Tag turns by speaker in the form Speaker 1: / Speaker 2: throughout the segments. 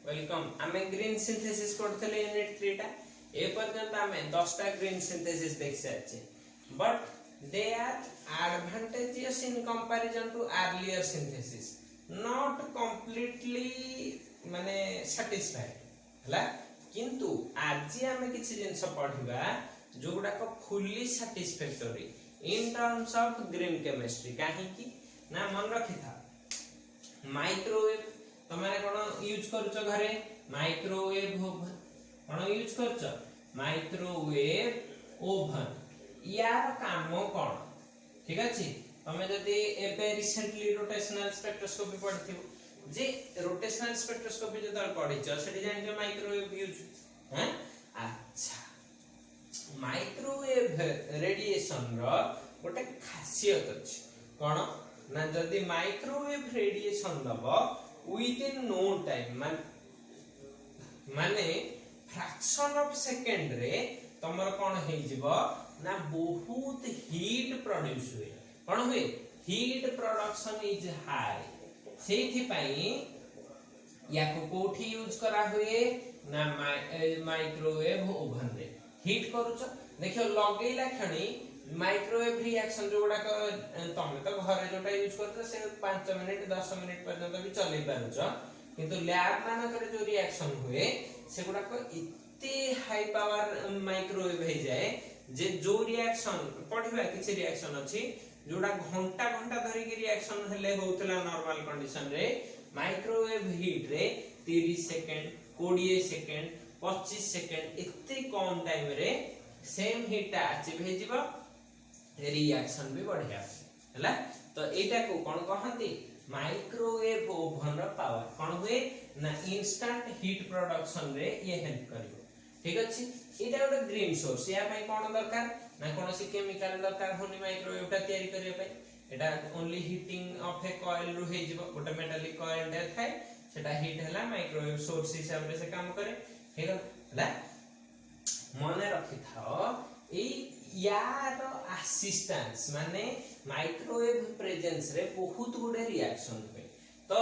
Speaker 1: Welcome आमे green synthesis करथले unit 3 टा ए पर्यंत आमे 10 टा ग्रीन सिंथेसिस देख साचे but they are advantages in comparison to earlier synthesis not completely माने सैटिस्फाइड हला किंतु आज आमे किछि जिंस पढिबा जोगुडा को fully satisfactory in terms of green chemistry काहे कि ना मन रखि था माइक्रोवेव तमारे कोन यूज करछ घरे माइक्रोवेव ओवन कोन यूज करछ माइक्रोवेव ओवन यार काम कोन ठीक अछि तमे जदी एबे रिसेंटली रोटेशनल स्पेक्ट्रोस्कोपी पढिथिबो जे रोटेशनल स्पेक्ट्रोस्कोपी जदर पढिछ सेठी जानि माइक्रोवेव यूज हैं अच्छा माइक्रोवेव रेडिएशन रो गोटे खासियत अछि कोन ना जदी माइक्रोवेव रेडिएशन दबो विद इन नो टाइम माने फ्रैक्शन ऑफ सेकंड रे तमर कोन हे जिवो ना बहुत हीट प्रोड्यूस हुए कोन हुए हीट प्रोडक्शन इज हाई सेथि पई याको कोठी यूज करा हुए ना माइक्रोवेव ओवन रे हीट करूछ देखियो लगेला खणी माइक्रोवेव रिएक्शन जोडा को तमे तो घरे जोटा यूज करते से 5 मिनिट 10 मिनिट पर्यंत भी चलै पारुछ किंतु लैब माना करे जो रिएक्शन हुए सेगुडा को इत्ते हाई पावर माइक्रोवेव हे जाए जे जो रिएक्शन पढिबा किछि रिएक्शन अछि जोडा घंटा घंटा धरि के रिएक्शन हेले होतला नॉर्मल कंडीशन रे माइक्रोवेव हीट रे 30 सेकंड 20 सेकंड 25 सेकंड इत्ते कम टाइम रे सेम हीट अचीव हे जिवो रिएक्शन भी बढ़िया हला तो एटा को कोन कहंती माइक्रोवेव ओवन रो पावर कोन हुए ना इंस्टेंट हीट प्रोडक्शन रे ये हेल्प करिवो ठीक अछि एटा गोटे ग्रीन सोर्स या पई कोन दरकार ना कोनोसी केमिकल दरकार होनी माइक्रोवेव टा तयारी करिया पई एटा only heating of A coil रु हे जिवो गोटे मेटालिक कॉइल दे थाए सेटा हीट हला माइक्रोवेव सोर्स हिसाब रे से काम करे ठीक हला मने रखि थाओ ए यार असिस्टेंस माने माइक्रोवेव प्रेजेंस रे बहुत गुडे रिएक्शन हुए तो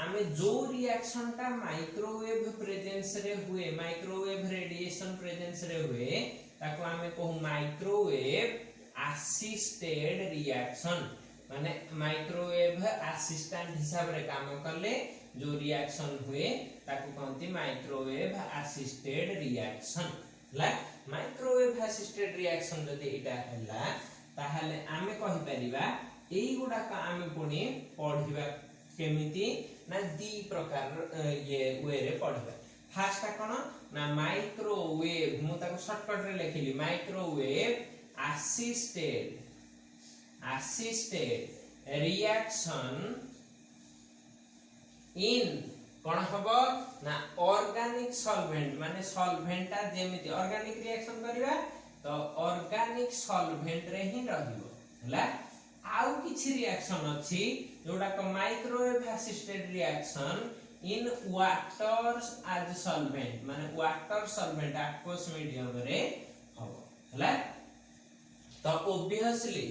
Speaker 1: आमे जो रिएक्शन टा माइक्रोवेव प्रेजेंस रे हुए माइक्रोवेव रेडिएशन प्रेजेंस रे हुए ताको आमे कहू माइक्रोवेव असिस्टेड रिएक्शन माने माइक्रोवेव असिस्टेंट हिसाब रे काम करले जो रिएक्शन हुए ताको कहंती माइक्रोवेव असिस्टेड रिएक्शन ला माइक्रोवेव असिस्टेड रिएक्शन जदि एटा हला ताहाले आमे कहि परिबा एई गुडा का आमे पुनी पढिबा केमिति ना दी प्रकार ये वे रे पढिबा फर्स्ट कोन ना माइक्रोवेव मु ताको शॉर्टकट रे लिखिली माइक्रोवेव असिस्टेड रिएक्शन इन कोन हबो ना ऑर्गेनिक सॉल्वेंट माने सॉल्वेंटा जेमिति ऑर्गेनिक रिएक्शन करिवा तो ऑर्गेनिक सॉल्वेंट रे ही रहिबो हला आउ किछि रिएक्शन अछि जोडा को microwave assisted reaction in water as solvent माने वाटर सॉल्वेंट एक्वस मीडियम रे हबो हला तो ऑब्वियसली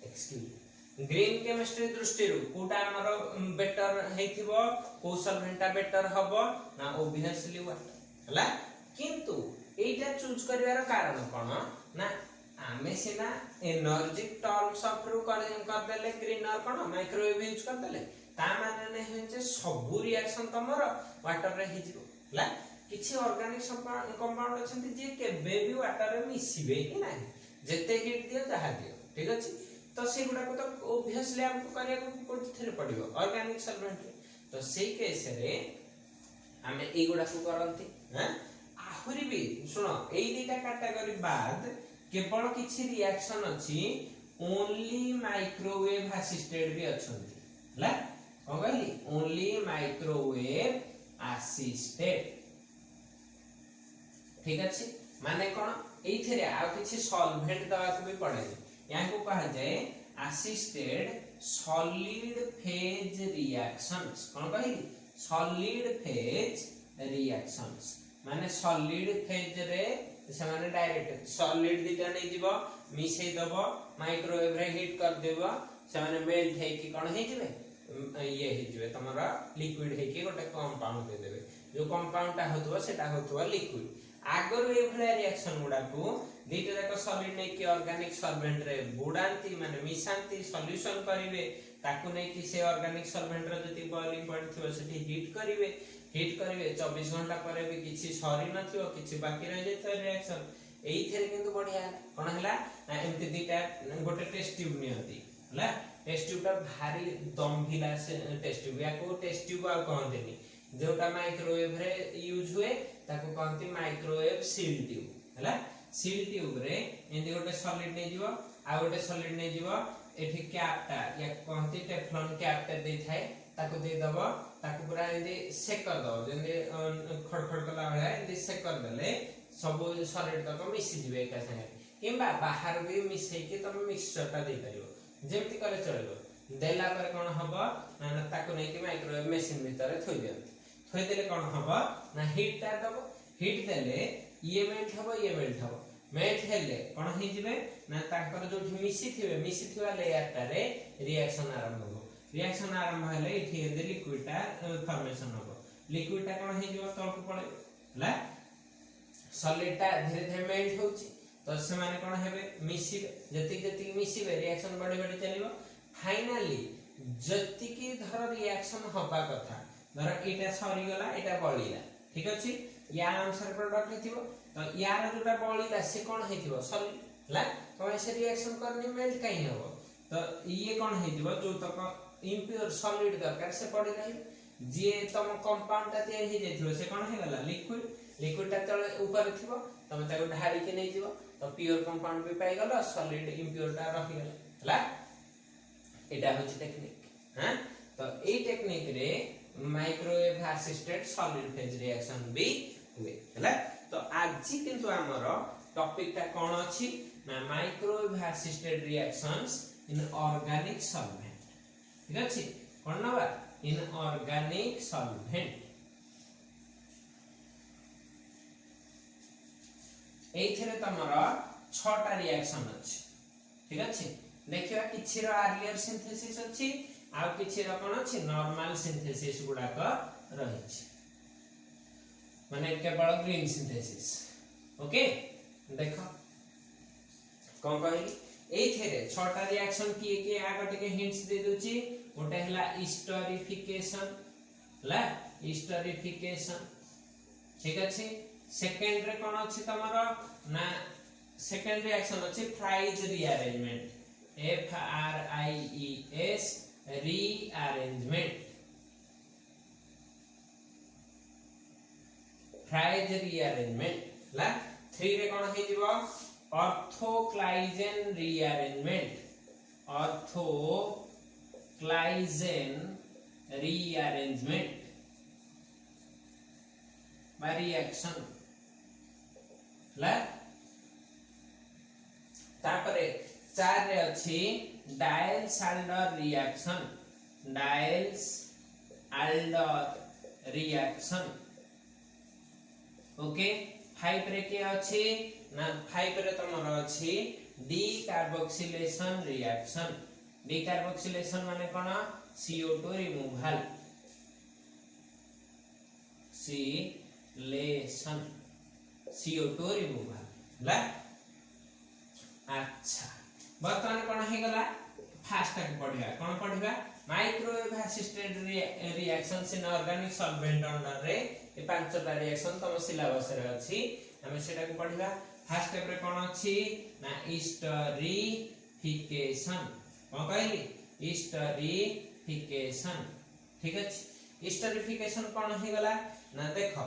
Speaker 1: एक्सक्यूज ग्रीन केमिस्ट्री दृष्टि रु कोटा हमरो बेटर हेथिबो को सॉल्वेंटा बेटर हबो ना ऑब्वियसली वाटर हला किंतु एटा चूज करिवार कारण कोन ना आमे सिना एनर्जी टर्म्स ऑफ रु कर देले ग्रीन और कोन माइक्रोवेव यूज कर देले ता माने नै हे जे सब रिएक्शन तमरो वाटर रे हिजिबो हला किछि ऑर्गेनिक कंपाउंड अछंती जे केबे भी वाटर रे मिसिबे कि नाही जते हीट दियो जहा दियो ठीक अछि तो से गुडा को तो ऑब्वियसली हमको करिया को कोथि पडिबो ऑर्गेनिक सॉल्वेंट तो सेई केस रे हमें ए गुडा को करंती हैं आहुरी भी सुनो एई दीटा कैटेगरी बाद केवल किछि रिएक्शन अछि ओनली माइक्रोवेव असिस्टेड भी अछंती हला कोन कहली ओनली माइक्रोवेव असिस्टेड ठीक अछि माने कोन एइथरे आ किछि सॉल्वेंट दवा को भी पड़े याको कहा जाए असिस्टेड सॉलिड फेज रिएक्शंस कोन कहि सॉलिड फेज रिएक्शंस माने सॉलिड फेज रे से माने डायरेक्ट सॉलिड दिटा नै जीवो मिसै दबो माइक्रोवेव रे हीट कर देबो से माने मेल्ट हे कि कोन हे जिवे ये हे जिवे तमरा लिक्विड हे के गोटे कंपाउंड दे देबे जो कंपाउंड ता होतबो सेटा होतबो लिक्विड आगर ए भले रिएक्शन गुडा को दीटा जाक सॉलिड नै कि ऑर्गेनिक सॉल्वेंट रे बुडांती माने मिशांती सॉल्यूशन करिवे ताकू नै कि से ऑर्गेनिक सॉल्वेंट रे जति बॉइलिंग पॉइंट थिबो सेठी हीट करिवे 24 घंटा पर भी किछि सरी नथिबो किछि बाकी रह जैतो रिएक्शन एइथेर किंतु बढ़िया कोन हला ना एमति दीटा गोटे टेस्ट ट्यूब नियंती हला टेस्ट ट्यूब ता भारी दमभिला से टेस्ट ट्यूब या को टेस्ट ट्यूब आ कहंदेनी जोटा माइक्रोवेव रे यूज हुए ताको कहंती माइक्रोवेव सील ट्यूब हला सील ट्यूब रे एंदी गोटे सॉलिड नै जीवो आ गोटे सॉलिड नै जीवो एठी कैप ता या कहंती टेफ्लॉन कैप ता दे थाए ताको दे दबो ताको पूरा एंदी सेक कर दबो जेंदी खड़खड़ कला भला एंदी सेक कर देले सब सॉलिड तक मिसी जिवे एका संगे किंबा बाहर भी मिसई के तुम मिक्सचर ता दे परियो जेमति करे चलेबो देला पर कोन हबो ना ताको नै कि माइक्रोवेव मशीन भीतर थोइ दियंती थोइ देले कोन हबो ना हीट ता दबो हीट देले ये मेल्ट हबो मेल्ट हेले कोन हि जिवे ना ताकर जो मिसी थिबा लेयर ता रे रिएक्शन आरंभ हो रिएक्शन आरंभ हेले इठी दे लिक्विड ता फॉर्मेशन हबो लिक्विड ता कोन हि जिवो तळको पळे हला सॉलिड ता धीरे धीरे मेल्ट होची तो से माने कोन हेबे मिसिबे जति मिसिबे रिएक्शन बडे बडे चलिबो फाइनली जति की धर रिएक्शन हबा कथा धर एटा सरी गला एटा बळीला ठीक अछि या आंसर प्रोडक्ट हेतिबो तो यार जोटा बळीला से कोन हेतिबो सॉलिड हला तो से रिएक्शन करनी मेल्ट काई हबो तो ये कोन हेतिबो जो तक इम्प्योर सॉलिड दरकार से पड़ी रही जे तम कंपाउंड ता तयार हे जेथिबो से कोन हे गला लिक्विड ता तळे ऊपर थिबो तमे ताको ढाडी के नै जिवो तो प्योर कंपाउंड भी पाई गलो सॉलिड इम्प्योर ता रहि गला हला एटा होची टेक्निक हां तो ए टेक्निक रे microwave assisted solid phase reaction भी हुए हला तो आज किंतु हमर टॉपिक ता कोन अछि ना microwave assisted reactions in organic solvent ठीक अछि कोन नबा इन ऑर्गेनिक सॉल्वेंट एथिरे तमरा 6टा रिएक्शन अछि ठीक अछि देखिबा किछि रो आर्लियर सिंथेसिस अछि आ किछि रो कोन अछि नॉर्मल सिंथेसिस गुडा क रहि अछि माने केवल ग्रीन सिंथेसिस ओके देखो कोन कहली एथिरे 6टा रिएक्शन की आगो टिके हिंट्स दे दोची ओटे हला हिस्टोरिफिकेशन ला हिस्टोरिफिकेशन ठीक अछि सेकंड रे कोन अछि तमरो ना सेकंड रिएक्शन अछि Fries rearrangement FRIES rearrangement Fries rearrangement ला 3 रे कोन हे जिवो ऑर्थोक्लाइजेन रीअरेंजमेंट by reaction ला तापरे 4 रे अछि डायल्स-आल्डर रिएक्शन ओके 5 रे के अछि ना 5 रे तमर अछि डीकार्बोक्सिलेशन रिएक्शन डीकार्बोक्सिलेशन माने कोन CO2 रिमूवल CO2 रिमूवल ला अच्छा बर्तमान कोन हे गला फास्ट तक पढिया कोन पढिबा microwave assisted reactions in organic solvent under रे ए 5टा रिएक्शन तम सिलेबस रे अछि हम सेटा को पढिबा फर्स्ट स्टेप रे कोन अछि ना हिस्टोरिफिकेशन कोन कहली हिस्टोरिफिकेशन ठीक अछि हिस्टोरिफिकेशन कोन हे गला ना देखो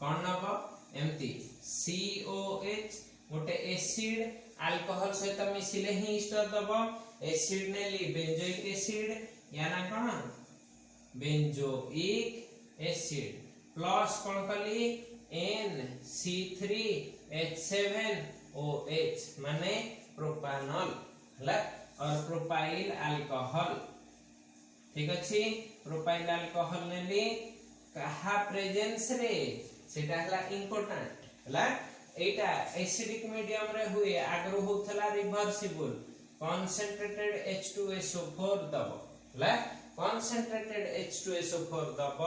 Speaker 1: कोन नबो एमती COH गोटे एसिड अल्कोहल सहित मिसिले ही स्टर दबो एसिड नेली बेंजोइक एसिड या ना कोन बेंजोइक एसिड प्लस कोन कली NC3H7OH माने प्रोपानॉल हला और प्रोपाइल अल्कोहल ठीक अछि प्रोपाइल अल्कोहल नेली कहा प्रेजेंस रे सेटा हला इंपोर्टेंट हला एटा एसिडिक मीडियम रे हुए आगरो होथला रिवर्सिबल कंसंट्रेटेड H2SO4 दबो ला concentrated H2SO4 दब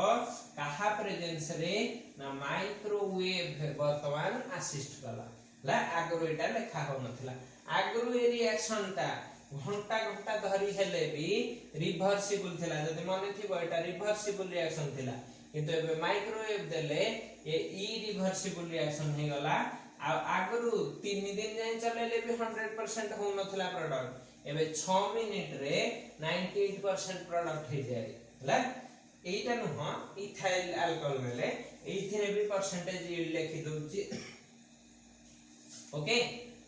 Speaker 1: कहा प्रेजेंस रे ना माइक्रोवेव वर्तमान असिस्ट कला ला आगरो एटा लेखा हो नथिला आगरो ए रिएक्शन ता घंटा घंटा धरी हेले भी रिवर्सिबल थिला जदि माने थिबो एटा रिवर्सिबल रिएक्शन थिला किंतु एबे माइक्रोवेव देले ए इरिवर्सिबल रिएक्शन हे गला आ आगरो 3 दिन जाय चलेले भी 100% हो नथिला प्रोडक्ट एबे 6 मिनिट रे 98% प्रोडक्ट हे जाय ला एटा न हो इथाइल अल्कोहल मेले एथिरे भी परसेंटेज यील्ड लिखि दोची ओके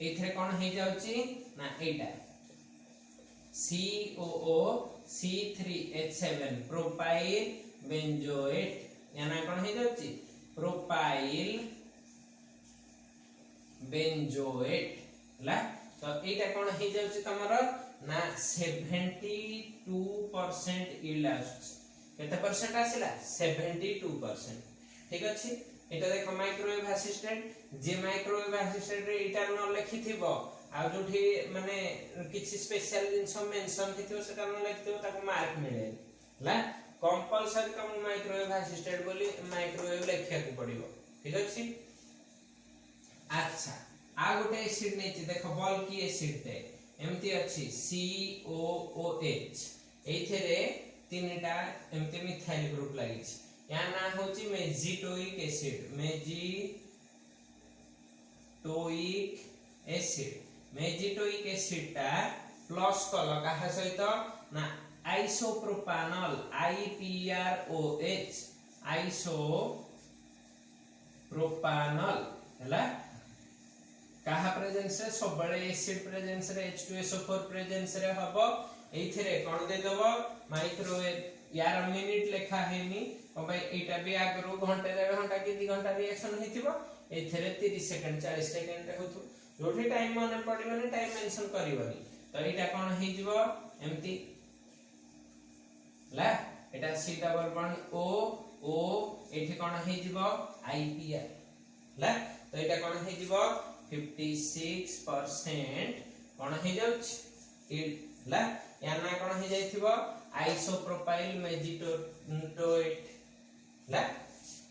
Speaker 1: एथिरे कोन हे जाउची ना एटा COO C3H7 प्रोपाइल बेंजोएट याना कोन हे जाउची प्रोपाइल बेंजोएट ला तो एटा कोन हे जाउची तमरो ना 72% यील्ड आछी केते परसेंट आसिला 72% ठीक अछि एटा देखो माइक्रोवेव असिस्टेंट जे माइक्रोवेव असिस्टेंट रे एटा न लिखि थिबो आ जोठी माने किछि स्पेशल जिंस मेंशन थिथिबो सेटा न लिखिथिबो ताको मार्क मिले ला कंपलसरी कम माइक्रोवेव असिस्टेंट बोली माइक्रोवेव लिखिया को पड़िबो ठीक अछि अच्छा आ गोटे एसिड नेछि देखो बल्की एसिड ते एमती अछि COOH एथेरे तीनटा एमती मिथाइल ग्रुप लागि छि या ना होची मेजिटोइक एसिड मेजिटोइक एसिड ता प्लस कल काहा सहित ना आइसोप्रोपानॉल IPROH आइसोप्रोपानॉल हला काहा प्रेजेंस रे सब बळे एसिड प्रेजेंस रे H2SO4 प्रेजेंस रे हबो एथिरे कोन दे देबो माइक्रोवेव यार मिनिट लेखा हेनी ओ भाई एटा भी आगरो घंटे देबे घंटा कि 2 घंटा रिएक्शन हेतिबो एथिरे 30 सेकंड 40 सेकंड रे होतु जोठी टाइम माने पडिबनी टाइम मेंशन करिवनी तो एटा कोन हे जिवो एम्ति ला एटा C डबल बॉन्ड O एठी कोन हे जिवो IPR ला तो एटा कोन हे जिवो 56% कोन हे जाउछ ला या ना कोन हे जाइथिबो आइसोप्रोपाइल मेजिटोएट ला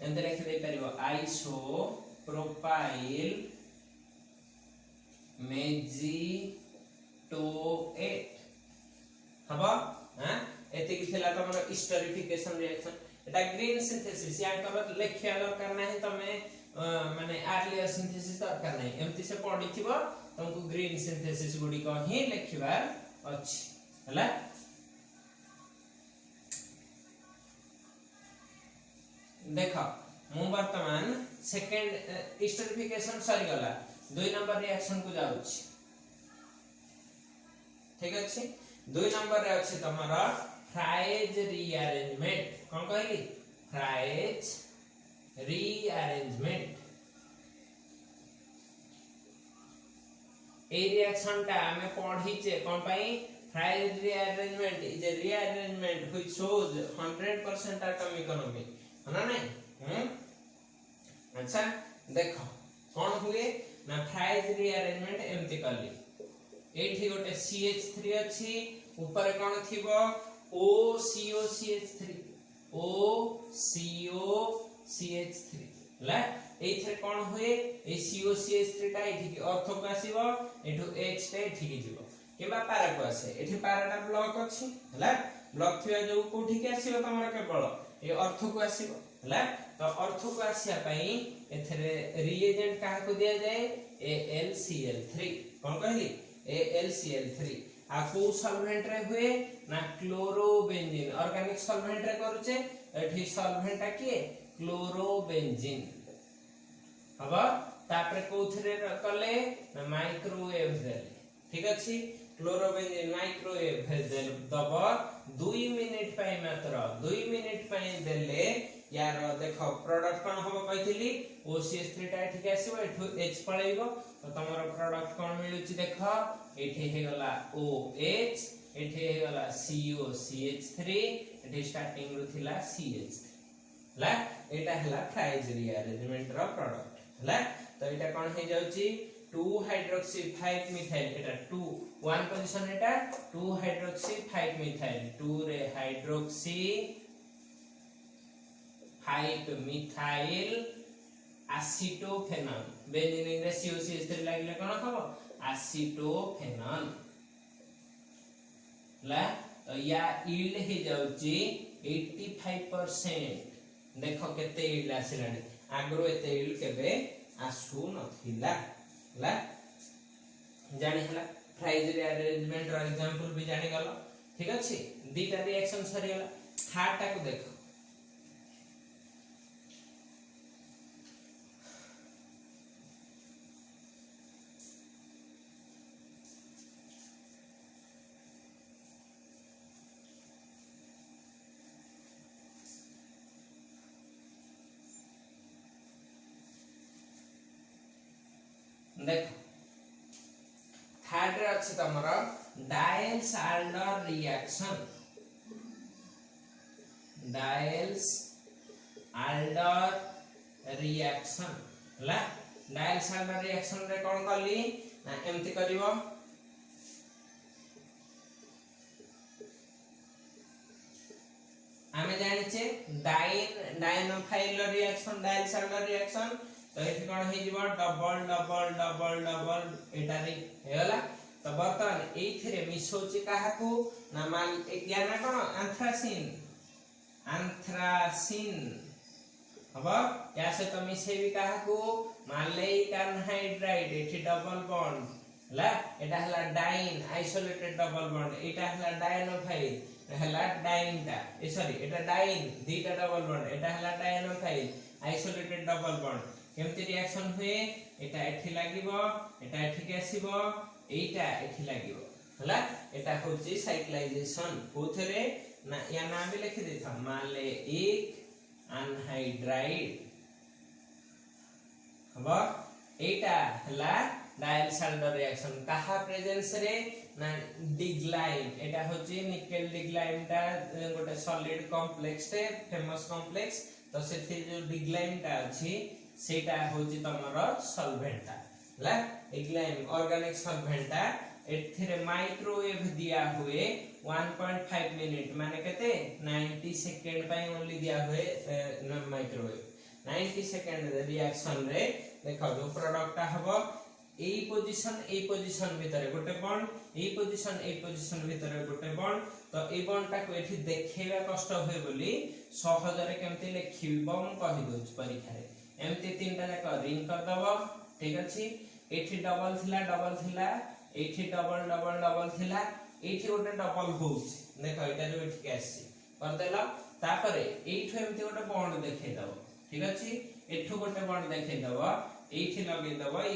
Speaker 1: एंते लिखि दे परिबो आइसोप्रोपाइल मेजिटोएट हबो हां एते कि थिला तमरो स्टरीफिकेशन रिएक्शन एटा ग्रीन सिंथेसिस या कर लेखिया दरकार नाही तमे माने आर्लियर सिंथेसिस दरकार नाही एमति से पढिथिबो तुमको ग्रीन सिंथेसिस गुडी को ही लेखिबार अछि हला देखो मु वर्तमान सेकंड स्टरीफिकेशन सरी गला 2 नंबर रिएक्शन को जाउछि ठीक अछि 2 नंबर रे अछि तमरा फ्राइज रीअरेंजमेंट कोन कहली फ्राइज रीअरेंजमेंट ए रिएक्शन ता हमें पढी छे कोन पई fries rearrangement is a rearrangement which shows 100% atomic economy है ना अच्छा देखो कोन हुए ना फ्राइज रीअरेंजमेंट एमती करली एठी गोटे CH3 अछि ऊपर कोन थिबो OCOCH3 OCOCH3 ला एथरे कोन हुए ए COCH3 ता एठी की अर्थ को आसीबो एठो H ता एठी की जीवो किबा पारा को आसे एठी पाराटा ब्लॉक अछि हला ब्लॉक थिया जो कोठी के आसीबो तमरा केवल ए अर्थ को आसीबो हला तो अर्थ को आसिया पई एथरे रिएजेंट काहा को दिया जाए AlCl3 कोन कहली AlCl3 आ को सॉल्वेंट रे हुए ना क्लोरोबेंजीन ऑर्गेनिक सॉल्वेंट रे करूचे एठी सॉल्वेंट आ के क्लोरोबेंजीन अब तापर कोथरे कले ना माइक्रोवेव देले ठीक अछि क्लोरोबेंजीन माइक्रोवेव देले दब 2 मिनिट पई मात्र 2 मिनिट पई देले यार देखो प्रोडक्ट कोन होबो कहितली OCH3 टा ठीक आसीबो एठो H पळेइबो तो तमरो प्रोडक्ट कोन मिलुची देखो एठी हे गला OH एठी हे गला COCH3 एठी स्टार्टिंग रु थिला CH3 ला एटा हला फ्राइज रीअरेंजमेंट रो प्रोडक्ट हला तो एटा कोन हे जाउची 2 हाइड्रोक्सी 5 मिथाइल एटा 2 1 पोजीशन एटा 2 हाइड्रोक्सी 5 मिथाइल 2 रे हाइड्रोक्सी 5 मिथाइल एसिटोफेनॉल बेंजीन रे COCH3 लागले कोन खबो एसिटोफेनॉल ला तो या यील्ड हे जाउची 85% देखो केते यील्ड आसिलानी आगरो एते यील्ड केबे आसु नथिला ला जानि हला फ्राइज रे अरेंजमेंट रो एग्जांपल भी जानि गलो ठीक अछि दीटा रिएक्शन सरी गला थर्ड टा को देखो देखो थर्ड रे अछि तमरा डायल्स आल्डर रिएक्शन डायल्स आल्डर रिएक्शन ला डायल्स आल्डर रिएक्शन रे कोन करली ना एम्ति करिवो आमे जानि छे डायनोफाइल रिएक्शन डायल्स आल्डर रिएक्शन तो एठी कोन हे जीवो डबल डबल डबल डबल एटा रे हेला तो बर्तमान एथिरे मिसोची काहाकू ना मान या ना कोन एंथ्रासिन हबो या से तो मिसेबी काहाकू मालेइक एनहाइड्राइड एठी डबल बॉन्ड ला एटा हला डाइन आइसोलेटेड डबल बॉन्ड एटा हला डायनोफाइल हला डाइनटा सॉरी एटा डाइन दीटा डबल बॉन्ड एटा हला डायनोफाइल आइसोलेटेड डबल बॉन्ड केमति रिएक्शन हुए एटा एठी लागिवो एटा एठी के आसीबो एटा एठी लागिवो हला एटा होची साइक्लाइजेशन कोथरे ना या नाम भी लिखि देथा मालेइक एनहाइड्राइड हबो एटा हला डायल्स आल्डर रिएक्शन कहा प्रेजेंस रे ना डिग्लाइम एटा होची निकेल डिग्लाइम टा गोटे सॉलिड कॉम्प्लेक्स टे फेमस कॉम्प्लेक्स तो सेथि जो डिग्लाइम टा अछि सेटा होची तमर सॉल्वेंटा ला डिग्लाइम ऑर्गेनिक सॉल्वेंटा एथिरे माइक्रोवेव दिया हुए 1.5 मिनिट माने केते 90 सेकंड पई ओनली दिया हुए माइक्रोवेव 90 सेकंड रिएक्शन रे देखो जो प्रोडक्ट हबो ए पोजीशन भीतर गोटे बॉन्ड ए पोजीशन भीतर गोटे बॉन्ड तो ए बॉन्ड टा को एठी देखेबा कष्ट होय बोली सहज रे केमति लेखिबो हम कहि दोछ परीक्षा रे एमती तीनटा जाक रिंग कर दबो ठीक अछि एठी डबल थिला एठी डबल डबल डबल थिला एठी गोटे डबल होउछ देखो एटा जो एठी आसी कर देला तापरे एठो एमती गोटे बॉन्ड देखै दबो ठीक अछि एठो गोटे बॉन्ड देखै दबो एठी लगे दबो ए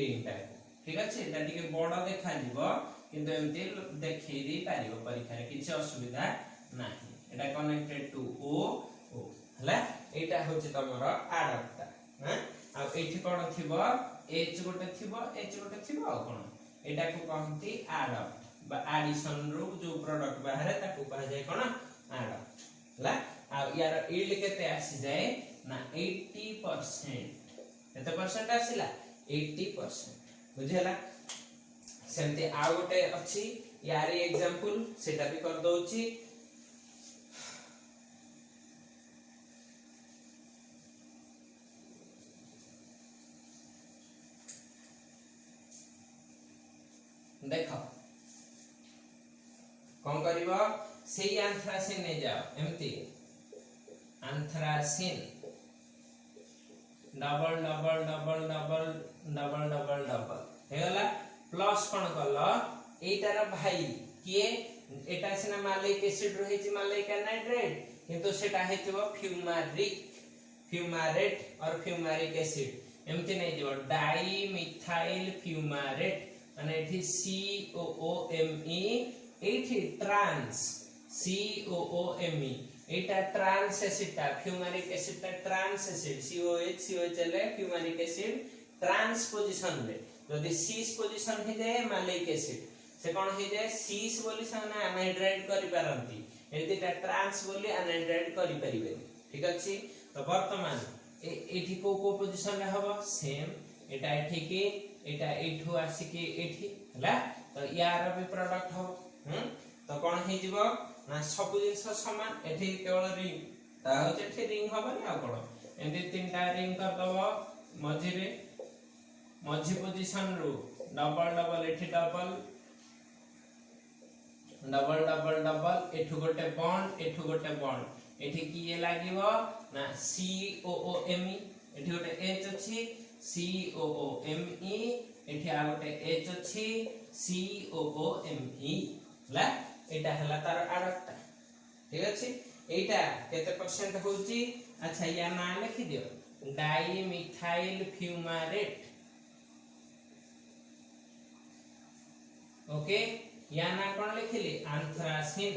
Speaker 1: रिंग टा ठीक अछि एटा टिके बड़ा देखा जिवो किंतु एमती देखै दी पारिबो परीक्षा रे किछ असुविधा नाही एटा कनेक्टेड टू ओ हला एटा होची तमरो आडप्टा हां आ एठी कोन थिबो एच गोटे थिबो कोन एटा को कहंती आडप्ट बा एडिशन रो जो प्रोडक्ट बाहर ताको कह जाय कोन आडप्ट हला आ यार यील्ड केते आसी जाय ना 80% केते परसेंट आसीला 80% बुझेला सेमते आ गोटे अछि यारी एग्जांपल सेटा भी कर दोची देखो कौन करिवो सेही एंथ्रासिन ने जाओ एमती anthracene double double double double double double double हेगला प्लस कोन कलो एटार भाई के एटा सिना मालिक एसिड रहिछि मालिक एनाइड्रेट किंतु सेटा हेतिबो फ्यूमारेट और फ्यूमारिक एसिड एमती नै दिबो डाई मिथाइल फ्यूमारेट माने एठी COOMe एठी ट्रांस COOMe एटा ट्रांस एसिड ता फ्यूमारिक एसिड ता ट्रांस एसिड COH ले फ्यूमारिक एसिड ट्रांस पोजीशन रे जदी सीस पोजीशन हे जाय मालिक एसिड से कोन हे जाय सीस बोली साना एनाइड्राइड करि पारंती एदिटा ट्रांस बोली एनाइड्राइड करि परिबे ठीक अछि तो वर्तमान एठी को पोजीशन रे हबो सेम एटा एठी के एटा एठू आसिकी एठी हला तो यार भी प्रोडक्ट हो तो कोन हे जीवो ना सब जिंस समान एठी केवल रिंग ता हो एठी रिंग होबनी आ कोन एंदी तीनटा रिंग कर दबो मझी रे मझी पोजीशन रु डबल डबल एठी डबल डबल डबल डबल एठू गोटे बॉन्ड एठी की ये लागिवो ना सी ओ ओ एम ई एठी गोटे एच अछि सी ओ ओ एम ई एठी आ गोटे एच अछि सी ओ ओ एम ई ला एटा हला तार आडकटा ठीक अछि एटा केते परसेंट होउची अच्छा या ना लिखि दियो डाई मिथाइल फ्यूमारेट ओके या ना कोन लिखिली एंथ्रासिन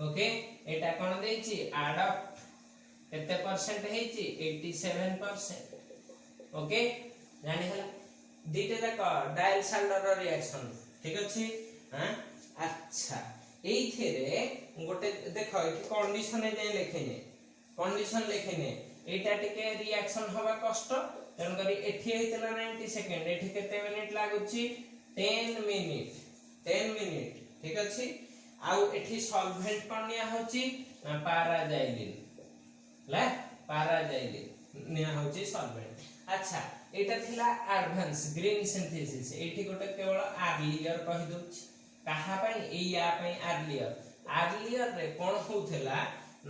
Speaker 1: ओके एटा कोन देछि आडक्ट केते परसेंट हेछि 87% ओके जानि हला दीटे जाक डायल साल्डर रिएक्शन ठीक अछि हां अच्छा एइथेरे गोटे देखो एठी कंडीशन ए जाय लिखेने कंडीशन लिखेने एटा टिके रिएक्शन होबा कष्ट तन करी एठी हेतला 90 सेकंड एठी केते मिनिट लागुची 10 मिनिट ठीक अछि आउ एठी सॉल्वेंट कोनिया होची पैराजाइलिन ला पैराजाइलिन निया होची सॉल्वेंट अच्छा एटा थिला एडवांस ग्रीन सिंथेसिस एठी गोटे केवल अर्लियर कहि दोछि कहा पई एया पई अर्लियर रे कोन होथला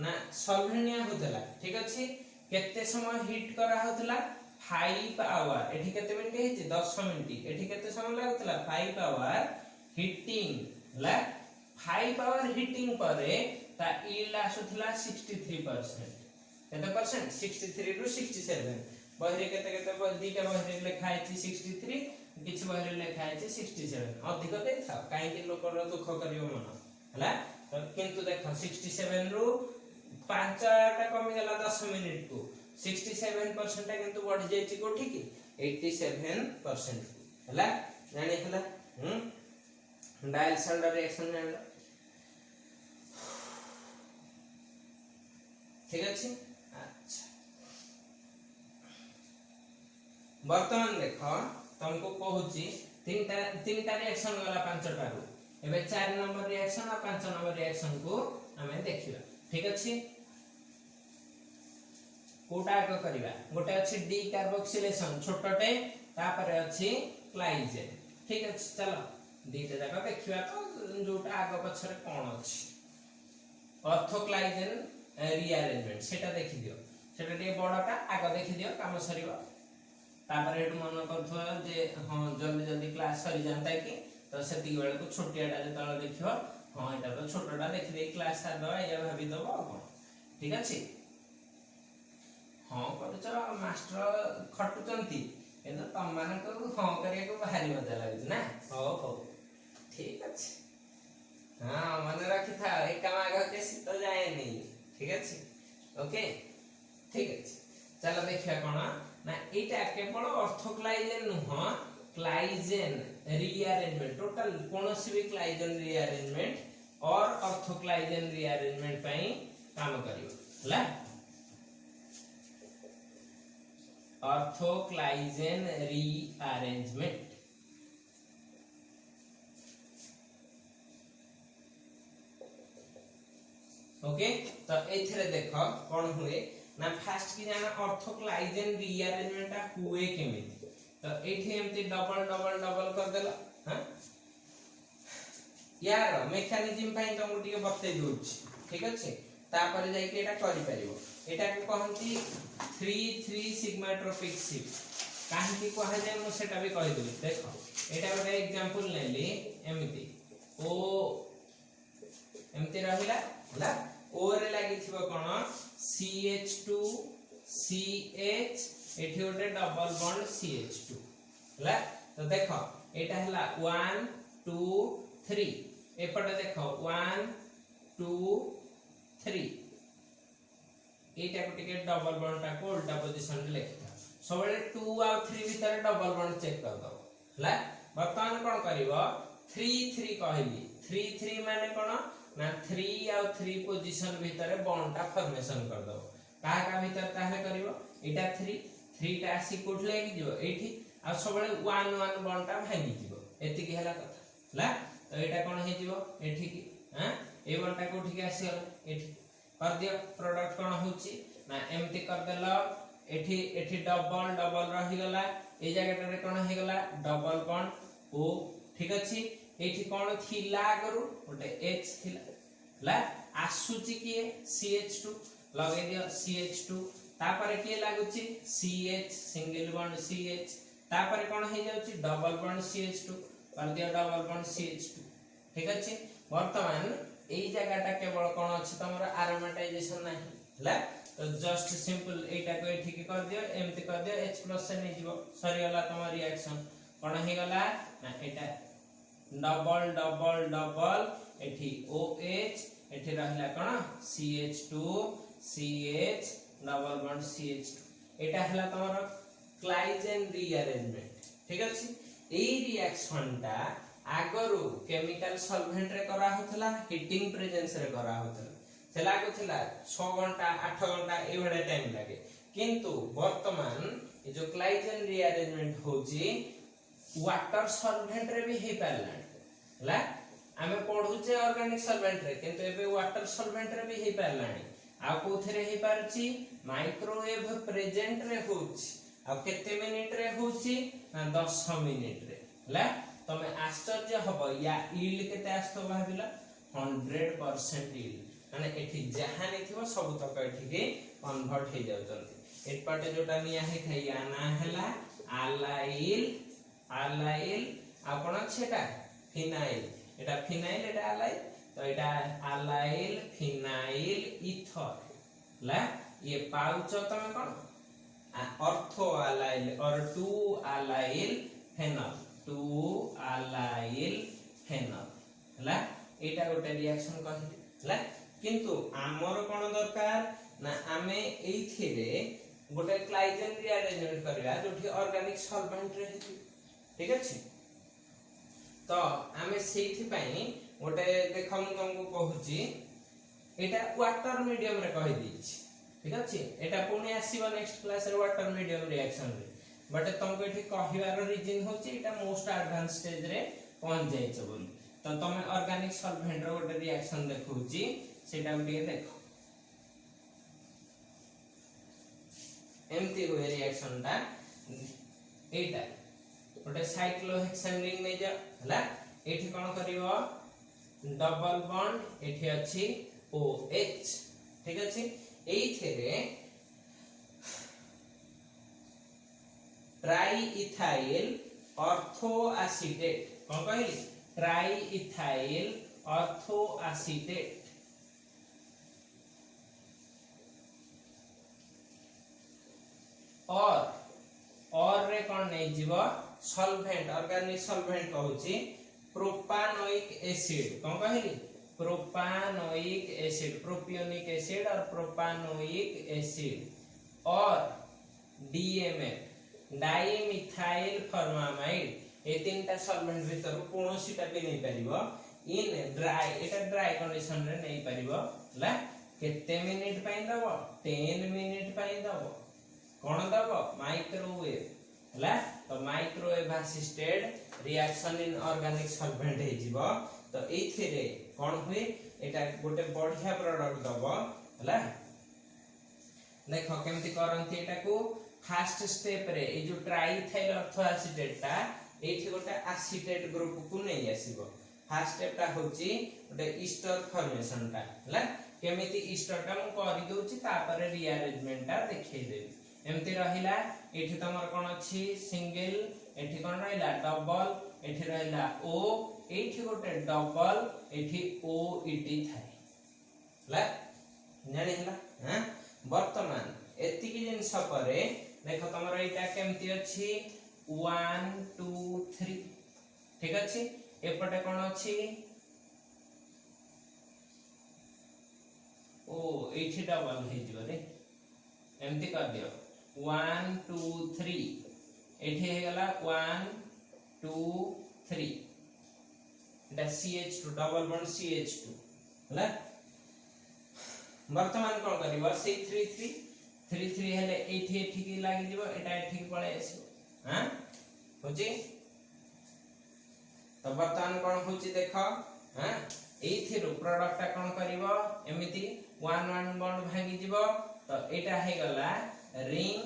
Speaker 1: ना सॉल्वेंट निया होथला ठीक अछि केते समय हीट करा होथला 5 आवर एठी केते मिनिट हेछि 10 मिनिट एठी केते समय लागतला 5 आवर हीटिंग ला 5 आवर हीटिंग परे ता यील्ड आसुथला 63% केते परसेंट 63 रु 67 बहरे केते केते दीटा बहरे लेखा हेछि 63 किछ बहरे लेखा हेछि 67 अधिक दे था काहे कि लोक रो दुख करियो मन हला तो किंतु देखो 67 रु 5 टा कमी गला 10 मिनिट को 67% टा किंतु बढ़ जायछि कोठी की 87% हला जानि हला डायल साल्डर रिएक्शन जान ठीक अछि अच्छा वर्तमान देखो तुमको कहूची तीनटा रिएक्शन वाला 5टा रु एबे 4 नंबर रिएक्शन और 5 नंबर रिएक्शन को हमें देखिबा ठीक अछि कोटा को करिबा गोटे अछि डी कार्बोक्सिलेशन छोटटे तापर अछि क्लाइजेन ठीक अछि चलो दीटा जाका देखिबा तो जोटा आगो पछरे कोन अछि ऑर्थोक्लाइजेन रीअरेंजमेंट सेटा देखि दियो सेटा टे बडटा आगो देखि दियो काम सरीबा तापर हेटु मन करथो जे हां जल्दी जल्दी क्लास सरी जानता कि तो सेति बेले को छोटियाटा जे तळ देखियो हां एटा तो छोटटा देखि दे क्लास सार दवा या भाबी दबो कोन ठीक अछि हां करछ मास्टर खटुचंती एनो तम मान को हां करिया को भारी मजा लागै ना हो ठीक अछि हां मन रखि था एक काम आगे के तो जाए नहीं ठीक अछि ओके ठीक अछि चलो देखिया कोन ना एटा केवल ऑर्थोक्लाइजेन नुह क्लाइजेन रीअरेंजमेंट टोटल कोनोसी भी क्लाइजेन रीअरेंजमेंट और ऑर्थोक्लाइजेन रीअरेंजमेंट पई काम करियो हला ऑर्थोक्लाइजेन रीअरेंजमेंट ओके तो एथरे देखो कोन हुए ना फास्ट की जाना ऑर्थोक्लाइजेन रीअरेंजमेंट हुए केमिति तो एठी एमती डबल डबल डबल कर देला हां यार मेकानिज्म पई तो मुटी के बतै दोछ ठीक अछि तापर जाई के एटा करि परिबो एटा को कहंती 3 सिग्माट्रोपिक शिफ्ट काहे की कहा जाय मु सेटा भी कहि देबी देखो एटा गोटे एग्जांपल लेली एमिति ओ एमती रहिला हला ओ रे लागि थिबो कोन CH2 CH एठी गोटे डबल बॉन्ड CH2 हला तो देखो एटा हला 1 2 3 एपटे देखो 1 2 3 एटा को टिके डबल बॉन्ड टा को उल्टा पोजीशन रे लेखा सबले 2 और 3 भीतर डबल बॉन्ड चेक कर दो हला वर्तमान कोन करिवो 3 3 कहली 3 3 माने कोन ना 3 और 3 पोजीशन भीतर बॉन्ड टा फॉर्मेशन कर दो का भीतर ताहे करिवो एटा 3 3 टा आसी कोठ लागि जो एठी आ सबले 1 1 बॉन्ड टा भांगी जीवो एति की हला कथा ला तो एटा कोन हे जीवो एठी की हां ए बॉन्ड टा कोठी के आसी गला एठी कर दियो प्रोडक्ट कोन होची ना एमती कर देलो एठी एठी डबल डबल रही गला ए जगह रे कोन हे गला डबल बॉन्ड ओ ठीक अछि एठी कोन थिला करू ओटे H थिला ला आसुची की CH2 लगे दियो CH2 तापर के लागुची CH सिंगल बॉन्ड CH तापर कोन हे जाउची डबल बॉन्ड CH2 कर दियो डबल बॉन्ड CH2 ठीक अछि वर्तमान एई जगहटा केवल कोन अछि तमरा एरोमेटाइजेशन नाही हला तो जस्ट सिंपल एटा को एठी की कर दियो एमती कर दियो H+ से नै जीवो सरी गला तमर रिएक्शन कोन हे गला ना एटा डबल डबल डबल एठी OH एठी रहला कोन CH2 CH double bond CH2 एटा हला तमर क्लाइजेन रीअरेंजमेंट ठीक अछि एई रिएक्शन टा आगरो केमिकल सॉल्वेंट रे करा होतला हीटिंग प्रेजेंस रे करा होतला से लागो थिला 6 घंटा 8 घंटा ए बडे टाइम लागे किंतु वर्तमान ए जो क्लाइजेन रीअरेंजमेंट होची वाटर सॉल्वेंट रे भी हे पारला हला आमे पढुचे ऑर्गेनिक सॉल्वेंट रे किंतु एबे वाटर सॉल्वेंट रे भी हे पारलानी आ कोथरे हे पारची माइक्रोवेव प्रेजेंट रे होची आ केते मिनिट रे होची ना 10 मिनिट रे हला तमे आश्चर्य हबो या यील्ड केते आस्तो भाबिला 100% यील्ड माने एठी जहां नै थिबो सब तक एठी के कन्वर्ट हे जाउतंती एट पाटे जोटा निया हे थई या ना हला आलाइल आलाइल आपण छेटा फिनाइल एटा फिनाइल एटा आलाइल तो एटा आलाइल फिनाइल ईथर ला ये पाउच तमे कोन ऑर्थो आलाइल और 2 आलाइल फेनॉल 2 आलाइल फेनॉल हला एटा गोटे रिएक्शन कहली हला किंतु आमर कोन दरकार ना आमे एइथिरे गोटे क्लाइजेन रीअरेंजमेंट करबा जोठी ऑर्गेनिक सॉल्वेंट रे हेती ठीक अछि तो आमे सेइथि पई गोटे देखम तुमको कहूची एटा वाटर मीडियम रे कहि दिछि ठीक अछि एटा पुणी आसीबो नेक्स्ट क्लास रे वाटर मीडियम रिएक्शन रे बट तुमको एठी कहिवार रीजन होची एटा मोस्ट एडवांस स्टेज रे पहुंच जाय छ बोली तो तमे ऑर्गेनिक सॉल्वेंट रो गोटे रिएक्शन देखौची सेटा उठिए देखो एमती होय रिएक्शन टा एटा गोटे साइक्लोहेक्सेन रिंग नै जा हला एठी कोन करिवो डबल बॉन्ड एठी अछि OH ठीक अछि एइथेरे ट्राई इथाइल ऑर्थो एसीटेट कोन कहली ट्राई इथाइल ऑर्थो एसीटेट और रे कोन नै जीवो सॉल्वेंट ऑर्गेनिक सॉल्वेंट कहूची प्रोपानोइक एसिड कोन कहली प्रोपानोइक एसिड प्रोपियोनिक एसिड और प्रोपानोइक एसिड और DMF डाइमिथाइल फॉर्मामाइड ए तीनटा सॉल्वेंट भीतर कोनोसीटा भी नै परिबो इन ड्राई एटा ड्राई कंडीशन रे नै परिबो ला केते मिनिट पई दबो 10 मिनिट पई दबो कोन दबो माइक्रोवेव हला तो microwave assisted reaction in organic solvent हे जीवो तो एथिरे कोन हुए एटा गोटे बढ़िया प्रोडक्ट दबो हला देखो केमति करंती एटा को फर्स्ट स्टेप रे ए जो ट्राइथाइल ऑर्थो एसीटेट ता एठी गोटे एसीटेट ग्रुप को नै आसीबो फर्स्ट स्टेप ता होची गोटे ईस्टर फॉर्मेशन ता हला केमिति ईस्टर का मु करि दोची तापर रीअरेंजमेंट ता देखै देबी एमती रहिला एठी तमर कोन अछि सिंगल एठी कोन रहिला डबल एठी रहिला O एठी गोटे डबल एठी OET थाय ला जानि हला हां वर्तमान एति की जिंस परे देखो तमर एटा केमती अछि 1 2 3 ठीक अछि एपटे कोन अछि ओ एठी डबल हे जिवो रे एमती कर दियो 1 2 3 एठी हे गला 1 2 3 एटा CH2 डबल बॉन्ड CH2 हला वर्तमान कोन करिवो C33 3 3 हेले एठी एठी की लागि जिवो एटा एठी की पळे आसी हां होची तो बर्तमान कोन होची देखो हां एथिरो प्रोडक्ट कोन करिवो एमिति 1 1 बॉन्ड भागी जिवो तो एटा हे गला रिंग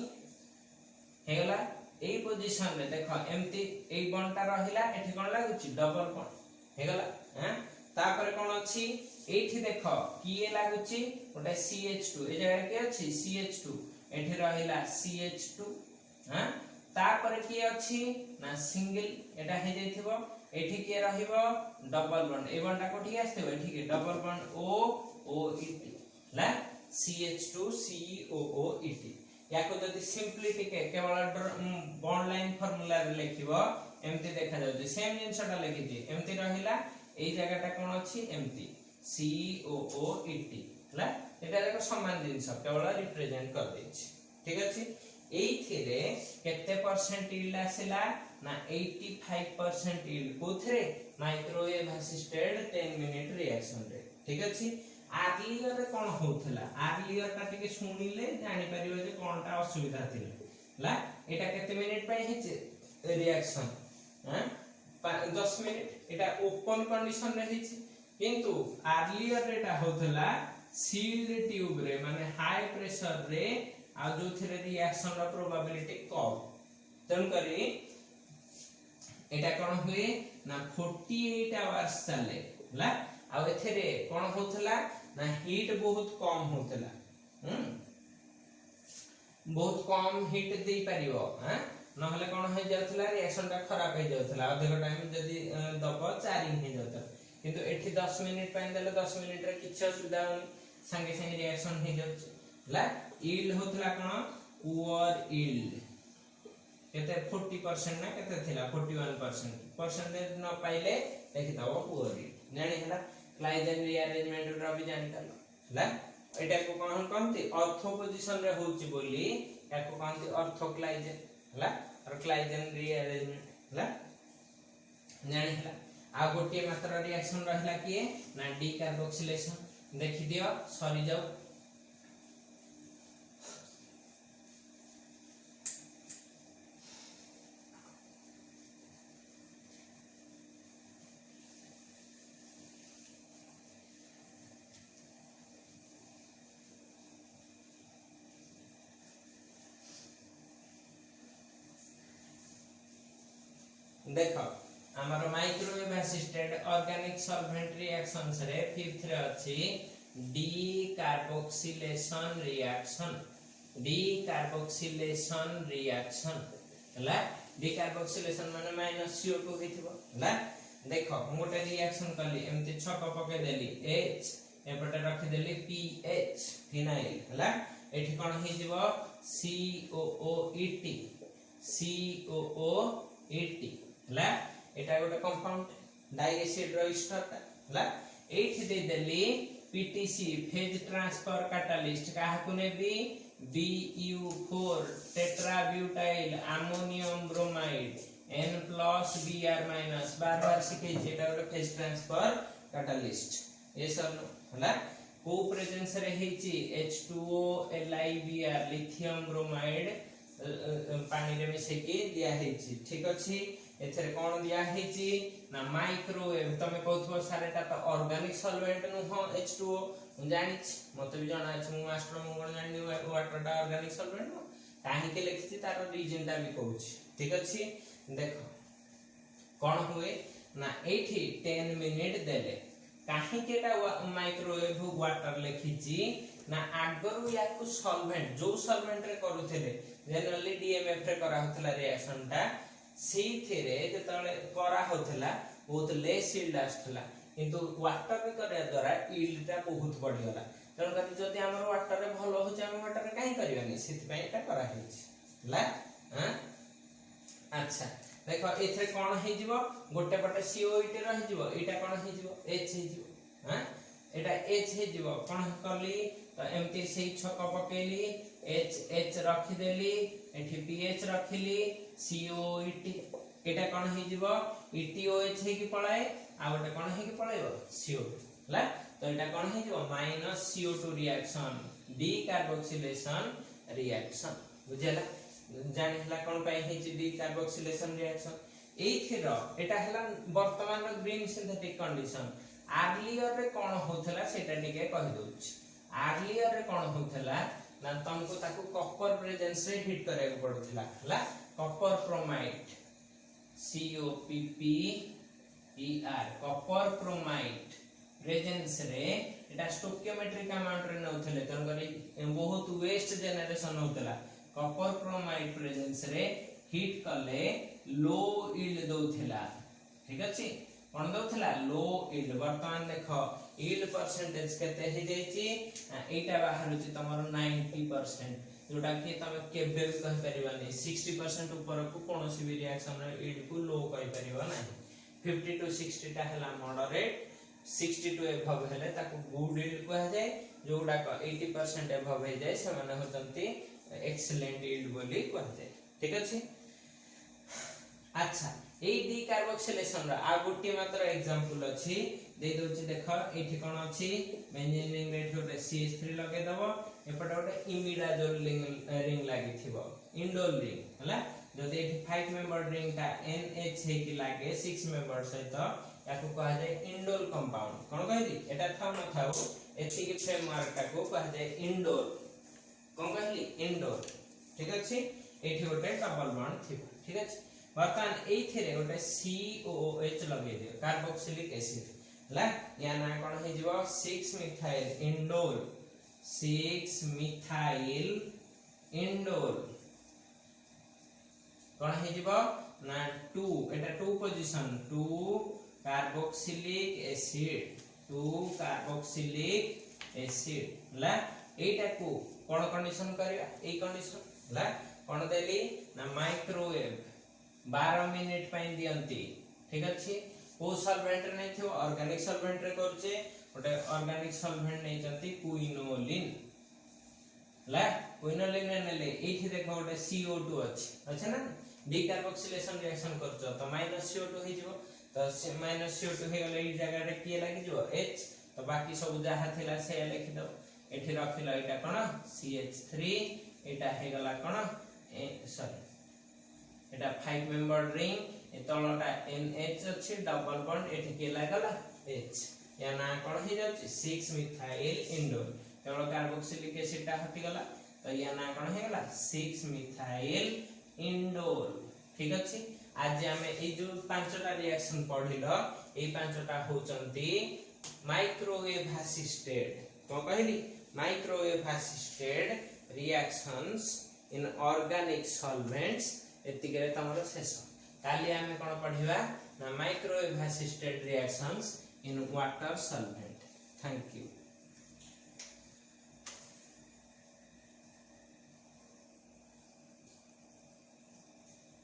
Speaker 1: हे गला ए पोजीशन रे देखो एमिति ए बॉन्ड ता रहिला एठी कोन लागुची डबल बॉन्ड हे गला हां तापर कोन अछि एठी देखो किए लागुची ओटा CH2 ए जगह के अछि CH2 एठी रहिला CH2 हां तापर की अछि ना सिंगल एटा हे जैथिबो एठी के रहिबो डबल बॉन्ड ए बॉन्ड ता कोठी आस्थिबो एठी के double bond O O E T ला CH2 COOET याको जदि सिंपलिटी के केवल बॉन्ड लाइन फार्मूला रे लिखिबो एमती देखा जाउची सेम जिंसटा लिखिची एमती रहिला ए जगहटा कोन अछि एमती COOET ला एटा देखो समान जिंस केवल रिप्रेजेंट कर देछि ठीक अछि एथिरे केते परसेंट यील्ड आसिला ना 85% यील्ड कोथरे माइक्रोवेव असिस्टेड 10 मिनिट रिएक्शन रे ठीक अछि आर्लियर रे कोन होथला आर्लियर ता टिके सुनिले जानि परिबो जे कोनटा असुविधा थिला ला एटा केते मिनिट पय हिचे रिएक्शन हां 10 मिनिट एटा ओपन कंडीशन रे हिचे किंतु आर्लियर रे एटा होथला सील्ड ट्यूब रे माने हाई प्रेशर रे आ जो थिरे रिएक्शन रो प्रोबेबिलिटी कम तन करी एटा कोन हुए ना 48 आवर्स चले ला आ एथिरे कोन होथला ना हीट बहुत कम होतला बहुत कम हीट दे परिबो हां नहले कोन हो जाउतला रिएक्शन ता खराब हो जाउतला अधिक टाइम जदी दबो चारिंग हो जाउतला किंतु एठी 10 मिनिट पाइन देले 10 मिनिट रे किछ सुविधा संगे संगे रिएक्शन हो जाउछ ला यील्ड होतला कोन पुअर यील्ड केते 40% ना केते थिला 41% परसेंटेज न पाइले देखि दबो पुअर यील्ड जानि हला क्लाइजन रीअरेंजमेंट रो भी जानि करला ला एटा को कोन कहंती ऑर्थो पोजीशन रे होची बोली याको कहंती ऑर्थो क्लाइजन हला और क्लाइजन रीअरेंजमेंट हला जानि हला आ गोटे मात्र रिएक्शन रहला किए ना डी कार्बोक्सिलेशन देखि दियो सरी जाऊ देखो हमर microwave assisted organic solvent reactions रे फिफ्थ रे अछि डी कार्बोक्सिलेशन रिएक्शन हला डी कार्बोक्सिलेशन माने -CO2 हेथिबो हला देखो मोटे रिएक्शन कली एमते छक पके देली H एपटे रखि देली PH फिनाइल हला एठी कोन हे जिवो COOET हला एटा गोटे कंपाउंड डाइएसिड रजिस्टर हला एठी दे देली PTC फेज ट्रांसफर कैटलिस्ट काहा को नेबी BU4 tetrabutyl ammonium bromide N plus Br minus बार बार सिखे जेटा गोटे फेज ट्रांसफर कैटलिस्ट ये सब हला को प्रेजेंस रे हेची H2O LiBr लिथियम ब्रोमाइड पानी रे मिसे के दिया हेची ठीक अछि एथरे कोन दिया हेची ना माइक्रोवेव तमे कहथबो सारेटा तो ऑर्गेनिक सॉल्वेंट नु हो H2O मु जानि मते भी जाना अछि मु मास्टर मु कोन जानि वाटर टा ऑर्गेनिक सॉल्वेंट नु काहे के लिखछि तार रीजन ता भी कहूछि ठीक अछि देखो कोन हुए ना एठी 10 मिनिट देले काहे केटा माइक्रोवेव वाटर लिखिछि ना आगरु याकु सॉल्वेंट जो सॉल्वेंट रे करूथिले जनरली DMF रे करा होतला रिएक्शन टा सेथिरे जतले करा होतला बहुत लेस यील्ड आस्थला किंतु वाटर रे करे द्वारा यील्ड टा बहुत बढ़ि गला तन कति जदि हमर वाटर रे भलो हो जाय वाटर रे काई करबानी सेति पय एटा करा हेछि ला हां अच्छा देखो एथरे कोन हे जिवो गोटे पटे COET रहि जिवो एटा कोन हे जिवो H हे जिवो हां एटा H हे जिवो कोन करली तो एमटी सेही छक पकेली H रखि देली एठी pH रखिली COET एटा कोन हे जिवो ETOH हे कि पळाए आ गोटे कोन हे कि पळाइबो CO2 ला तो एटा कोन हे जिवो -CO2 reaction D carboxylation reaction बुझेला जानिला कोन पाई हेची डी कार्बोक्सिलेशन रिएक्शन एथिर एटा हला वर्तमान ग्रीन सिंथेटिक कंडीशन आर्लियर रे कोन होथला सेटा टिके कहि दोछ आर्लियर रे कोन होथला ना तुमको ताकू कॉपर प्रेजेंस रे हीट करे को पड़थला हला copper chromite COPPER copper chromite presence रे एटा स्टोकियोमेट्रिक अमाउंट रे नउथले तन करी बहुत वेस्ट जनरेशन होतला कॉपर क्रोमाइट प्रेजेंस रे हीट कले लो यील्ड दोथला ठीक अछि कोन दोथला लो यील्ड वर्तमान देखो यील्ड परसेंटेज केते हे जाईची एटा बाहर छि तमरो 90% जोटा कि तमे केबे कहि परिबानी 60% ऊपर को कोनोसी भी रिएक्शन रे यील्ड को लो कहि परिबा नै 50 to 60 ता हला मॉडरेट 60 to above हेले ताको गुड यील्ड कहा जाय जोडा का 80% above हे जाय से माने होतंती एक्सीलेंट यील्ड बोली कहा जाय ठीक अछि अच्छा ए डी कार्बोक्सिलेशन रा आ गुटी मात्र एग्जांपल अछि दे दोछि देखो एठी कोन अछि बेंजीन रिंग रे छोटे CH3 लगे दबो एपटे ओटे इमिडाजोल रिंग लागि थिबो इंडोल रिंग हला जदि एठी 5 मेंबर रिंग का NH हे कि लागे 6 मेंबर सहित याको कहा जाय इंडोल कंपाउंड कोन कहली एटा थाउ न थाउ एति के फ्रेमवर्क टाको कहा जाय इंडोल कोन कहली इंडोल ठीक अछि एठी ओटे डबल बॉन्ड थिबो ठीक अछि वर्तमान एथिरे ओटे COOH लगे दियो कार्बोक्सिलिक एसिड हला या ना कोन हे जिवो 6 मिथाइल इंडोल 6 मिथाइल इंडोल कोन हे जिवो ना 2 एटा 2 पोजीशन 2 कार्बोक्सिलिक एसिड हला एटा को कोन कंडीशन करिया ए कंडीशन हला कोन देली ना माइक्रोवेव 12 मिनिट पई दियंती ठीक अछि को सॉल्वेंट नै थियो ऑर्गेनिक सॉल्वेंट रे करछे ओटे ऑर्गेनिक सॉल्वेंट नै जंती क्विनोलिन ला क्विनोलिन नेले एठी देखो ओटे CO2 अछि अच्छा ना डीकार्बोक्सिलेशन रिएक्शन करछो तो -CO2 हे जिवो तो -CO2 हे गले ई जगह रे के लागि जिवो H तो बाकी सब जहा थिला से लिखि दो एठी रखिलो एटा कोन CH3 एटा हे गला कोन सॉरी एटा 5 मेंबर रिंग ए तळटा NH अछि डबल बॉन्ड एठी के लागला H या ना कोन हे जाछि 6 मिथाइल इंडोल केवल कार्बोक्सिलिक एसिड ता हटि गला तो या ना कोन हे गला 6 मिथाइल इंडोल ठीक अछि आज हमें ए जो पांचटा रिएक्शन पढिलो ए पांचटा होचंती माइक्रोवेव असिस्टेड को कहली microwave assisted reactions in organic solvents एतिकरे तमरो शेष काली हमें कोन पढिबा ना microwave assisted reactions in water solvent thank you.